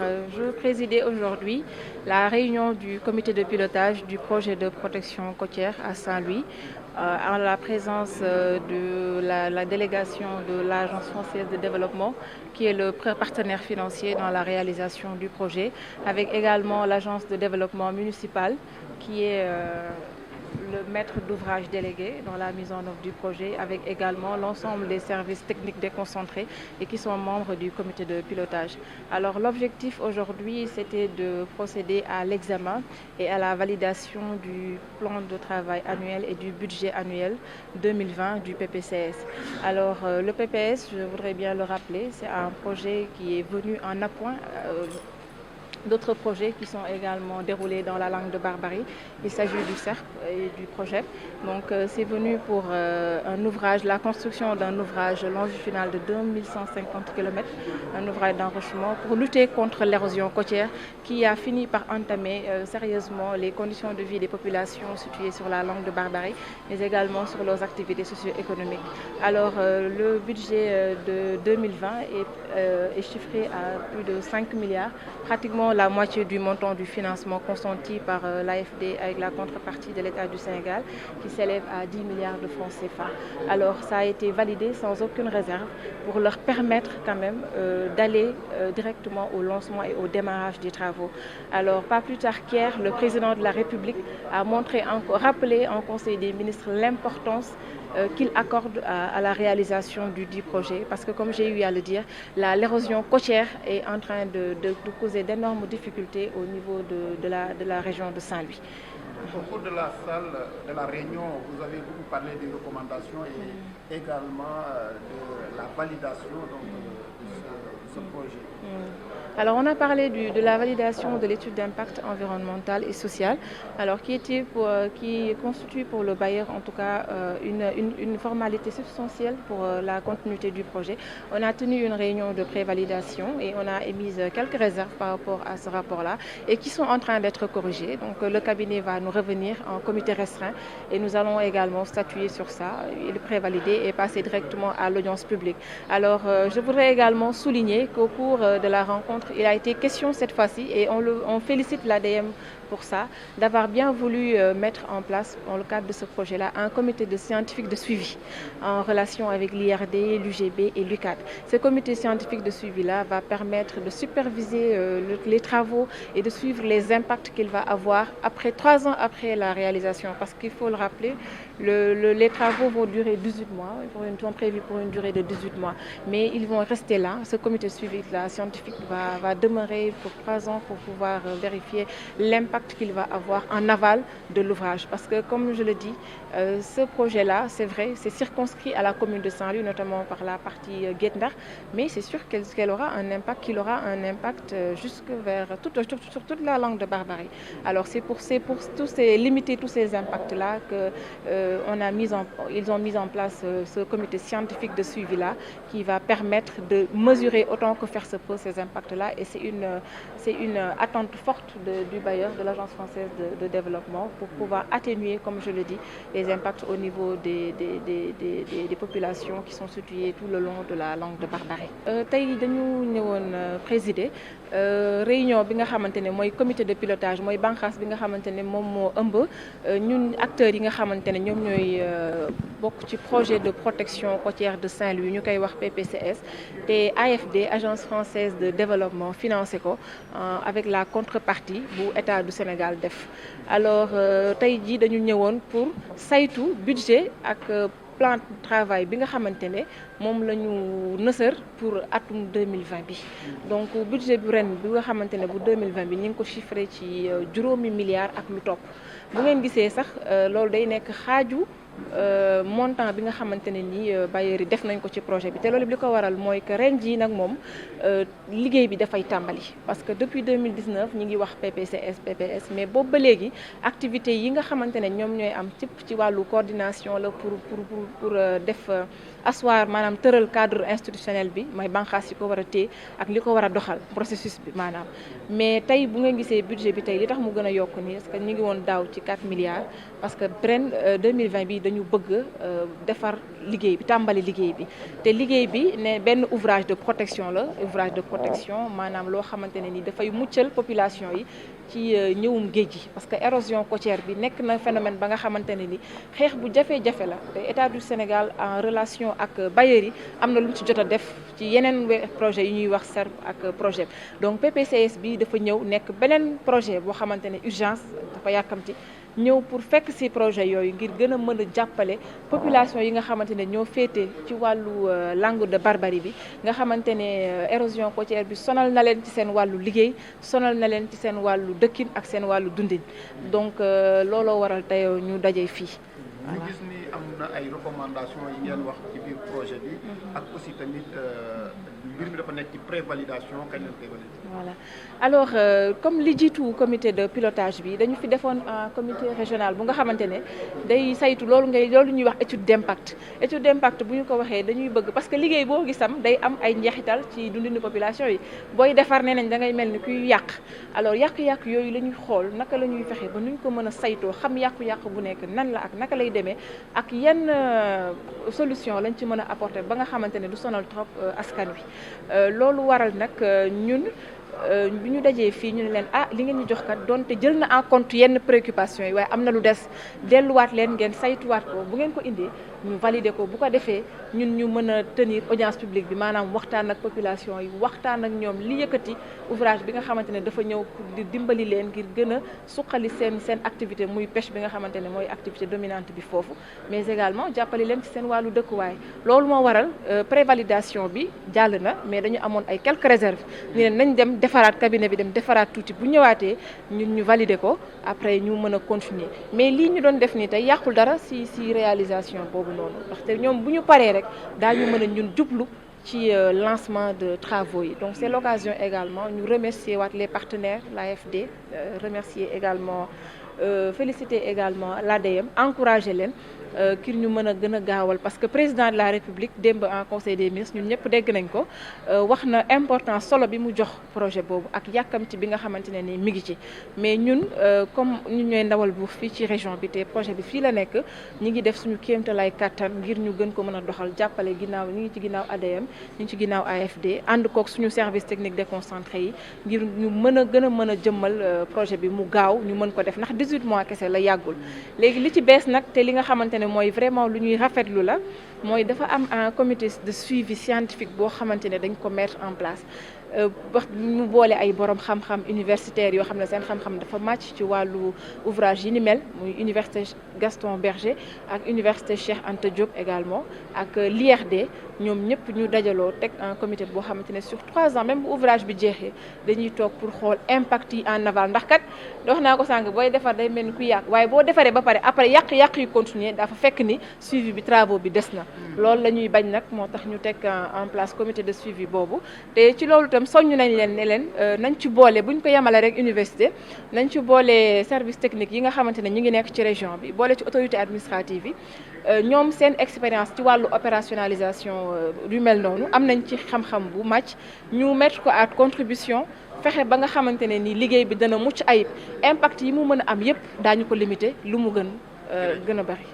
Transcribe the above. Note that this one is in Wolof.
Je présidais aujourd'hui la réunion du comité de pilotage du projet de protection côtière à Saint-Louis, en la présence de la délégation de l'Agence française de développement, qui est le partenaire financier dans la réalisation du projet, avec également l'Agence de développement municipal, qui est le maître d'ouvrage délégué dans la mise en œuvre du projet, avec également l'ensemble des services techniques déconcentrés et qui sont membres du comité de pilotage. Alors l'objectif aujourd'hui, c'était de procéder à l'examen et à la validation du plan de travail annuel et du budget annuel 2020 du PPCS. Alors le PPS, je voudrais bien le rappeler, c'est un projet qui est venu en appoint d'autres projets qui sont également déroulés dans la langue de Barbarie. Il s'agit du CERP et du projet. Donc c'est venu pour un ouvrage, la construction d'un ouvrage longitudinal de 2150 km, un ouvrage d'enrichissement pour lutter contre l'érosion côtière qui a fini par entamer sérieusement les conditions de vie des populations situées sur la langue de Barbarie, mais également sur leurs activités socio-économiques. Alors le budget de 2020 est chiffré à plus de 5 milliards, pratiquement la moitié du montant du financement consenti par l'AFD avec la contrepartie de l'État du Sénégal qui s'élève à 10 milliards de francs CFA. Alors ça a été validé sans aucune réserve pour leur permettre quand même d'aller directement au lancement et au démarrage des travaux. Alors pas plus tard qu'hier, le président de la République a rappelé en Conseil des ministres l'importance qu'il accorde à la réalisation du dit projet, parce que comme j'ai eu à le dire, l'érosion côtière est en train de causer d'énormes difficultés au niveau de la région de Saint-Louis. Au cours de la salle de la réunion, vous avez beaucoup parlé des recommandations et également de la validation de ce projet. Alors on a parlé de la validation de l'étude d'impact environnemental et social, alors qui constitue pour le bailleur en tout cas une formalité substantielle pour la continuité du projet. On a tenu une réunion de prévalidation et on a émis quelques réserves par rapport à ce rapport-là et qui sont en train d'être corrigées. Donc le cabinet va nous revenir en comité restreint et nous allons également statuer sur ça et le prévalider et passer directement à l'audience publique. Alors je voudrais également souligner qu'au cours de la rencontre, il a été question cette fois-ci et on félicite l'ADM pour ça, d'avoir bien voulu mettre en place, dans le cadre de ce projet-là, un comité de scientifiques de suivi en relation avec l'IRD, l'UGB et l'UCAD. Ce comité scientifique de suivi-là va permettre de superviser les travaux et de suivre les impacts qu'il va avoir 3 ans après la réalisation. Parce qu'il faut le rappeler, les travaux vont durer 18 mois, ils sont prévus pour une durée de 18 mois, mais ils vont rester là. Ce comité de suivi-là, scientifique, va demeurer pour 3 ans pour pouvoir vérifier l'impact qu'il va avoir en aval de l'ouvrage. Parce que, comme je le dis, ce projet-là, c'est vrai, c'est circonscrit à la commune de Saint-Louis, notamment par la partie Guet-Ndar, mais c'est sûr qu'il aura un impact jusque vers sur toute la langue de Barbarie. Alors c'est pour limiter tous ces impacts-là ils ont mis en place ce comité scientifique de suivi-là qui va permettre de mesurer autant que faire se peut ces impacts-là, et c'est une attente forte du bailleur, de l'Agence française de développement, pour pouvoir atténuer, comme je le dis, les impacts au niveau des populations qui sont situées tout le long de la langue de Barbarie. Tey dañu ñëwoon présider réunion bi nga xamante ne mooy comité de pilotage, mooy bànqaas bi nga xamante ne moom moo ëmb ñun acteurs yi nga xamante ne ñoom ñooy bokk ci projet de protection côtière de Saint-Louis ñu koy wax PPCS te AFD, Agence française de développement, financé ko avec la contrepartie bu État du Sénégal def. Alors tey jii dañu ñëwoon pour saytu budget ak plan de travail bi nga xamante ne moom la ñu nësër pour atum 2020 bi. Donc budget bu ren bi nga xamante ne bu 2020 bi ñu ngi ko chiffré ci juróomi milliards ak lu topp. Bu ngeen gisee sax loolu day nekk xaaju montant bi nga xamante ne nii bailleurs yi def nañ ko ci projet bi te loolu li ko waral mooy que ren jii nag moom liggéey bi dafay tàmbali. Parce que depuis 2019 ñi ngi wax PPS mais boobu ba léegi activités yi nga xamante ne ñoom ñooy am ci wàllu coordination la pour def asseoir maanaam tëral cadre institutionnel bi mooy bànqaas yi ko war a téye ak li ko war a doxal processus bi maanaam. Mais tey bu nga gisee budget bi tey li tax mu gën a yokk nii parce que ñu ngi woon daaw ci 4 milliards parce que ren 2020 bi dañu bëgg defar liggéey bi tàmbali liggéey bi te liggéey bi ne benn ouvrage de protection la ouvrage de protection maanaam loo xamante ne ni dafay muccal population yi ci ñëwum géej gi parce que érosion côtière bi nekk na phénomène ba nga xamante ne ni xeex bu jafe-jafe la te état du Sénégal en relation ak bailleurs yi am na lu mu ci jot a def ci yeneen projet yi ñuy wax SERP ak projet donc PPCS bi dafa ñëw nekk beneen projet boo xamante ne urgence dafa yàkkamti ñëw pour fekk ci projet yooyu ngir gën a mën a jàppale population yi nga xamante ne ñoo féete ci wàllu langue de barbarie bi nga xamante ne érosion côtière bi sonal na leen ci seen wàllu liggéey sonal na leen ci seen wàllu dëkkin ak seen wàllu dundin donc looloo waral tey ñu daje fii. ñu gis ni am na ay recommandations yi ngeen wax ci biir projet bi ak aussi tamit mbir mi dafa nekk ci prévalidation kañ lañ koy valider. Voilà alors comme li jiitu comité de pilotage bi dañu fi defoon un comité régional bu nga xamante ne day saytu loolu ñuy wax étude d'impact bu ñu ko waxee dañuy bëgg parce que liggéey boo gisam day am ay njeexital ci dundinu population yi booy defar nee nañ da ngay mel ni kuy yàq alors yàq-yàq yooyu la ñuy xool naka la ñuy fexe ba nuñ ko mën a saytoo xam yàqu-yàq bu nekk nan la ak naka lay demee ak yenn solution lañ ci mën a apporter ba nga xamante ne du sonal trop askan wi loolu waral nag ñun bi ñu dajee fii ñu ne leen li ngeen ñu jox kat donte jël na en compte yenn préoccupations yi waaye am na lu des delluwaat leen ngeen saytuwaat ko bu ngeen ko indee ñu valider ko bu ko defee ñun ñu mën a tenir audience publique bi maanaam waxtaan ak population yi waxtaan ak ñoom li yëkkati ouvrage bi nga xamante ne dafa ñëw pour di dimbali leen ngir gën a suqali seen activité muy pêche bi nga xamante ne mooy activité dominante bi foofu mais également jàppali leen ci seen wàllu dëkkuwaay loolu moo waral prévalidation bi jàll na mais dañu amoon ay quelques réserves ñu ne nañ dem defaraat cabinet bi dem defaraat tuuti bu ñëwaatee ñun ñu valider ko après ñu mën a continuer mais lii ñu doon def nii tey yàqul dara ci réalisation boobu noonu ndaxte ñoom bu ñu paree rek daañu mën a ñun jublu ci lancement de travaux yi donc c'est l'occasion également ñu remercier waat les partenaires l'AFD remercier également féliciter également l'ADM encourager leen kir ñu mën a gën a gaawal parce que président de la République démb en conseil des ministres ñun ñëpp dégg nañ ko wax na importance solo bi mu jox projet boobu ak yàkkamti bi nga xamante ne ni mi ngi ci mais ñun comme ñu ñooy ndawal bu fii ci région bi te projet bi fii la nekk ñi ngi def suñu kéemtalaay kàttan ngir ñu gën ko mën a doxal jàppale ginnaaw ñi ngi ci ginnaaw ADM ñi ngi ci ginnaaw AFD ànd kook suñu service technique déconcentré yi ngir ñu mën a gën a mën a jëmmal projet bi mu gaaw ñu mën ko def ndax 18 mois kese la yàggul léegi li ci bees nag te li nga xamante ne mooy vraiment lu ñuy rafetlu la mooy dafa am un comité de suivi scientifique boo xamante ne dañ ko mettre en place wax ñu boole ay borom xam-xam universitaires yoo xam ne seen xam-xam dafa màcc ci wàllu ouvrage yi ni mel muy université Gaston Berger ak université Cheikh Anta Diop également ak l'IRD ñoom ñëpp ñu dajaloo teg un comité boo xamante ne sur 3 ans même bu ouvrage bi jeexee dañuy toog pour xool impact yi en aval ndax kat wax naa ko sànq booy defar day mel ni ku yàq waaye boo defaree ba pare après yàq yi continuer dafa fekk ni suivi bi travaux bi des na loolu la ñuy bañ nag moo tax ñu teg en place comité de suivi boobu te ci loolu tam soññu nañ leen ne leen nañ ci boole buñ ko yemale rek université nañ ci boole service technique yi nga xamante ne ñu ngi nekk ci région bi boole ci autorité administrative yi ñoom seen expérience ci wàllu opérationnalisation yu mel noonu am nañ ci xam-xam bu màcc ñu mettre ko à contribution fexe ba nga xamante ne ni liggéey bi dana mucc ayib impact yi mu mën a am yépp daañu ko limiter lu mu gën a bari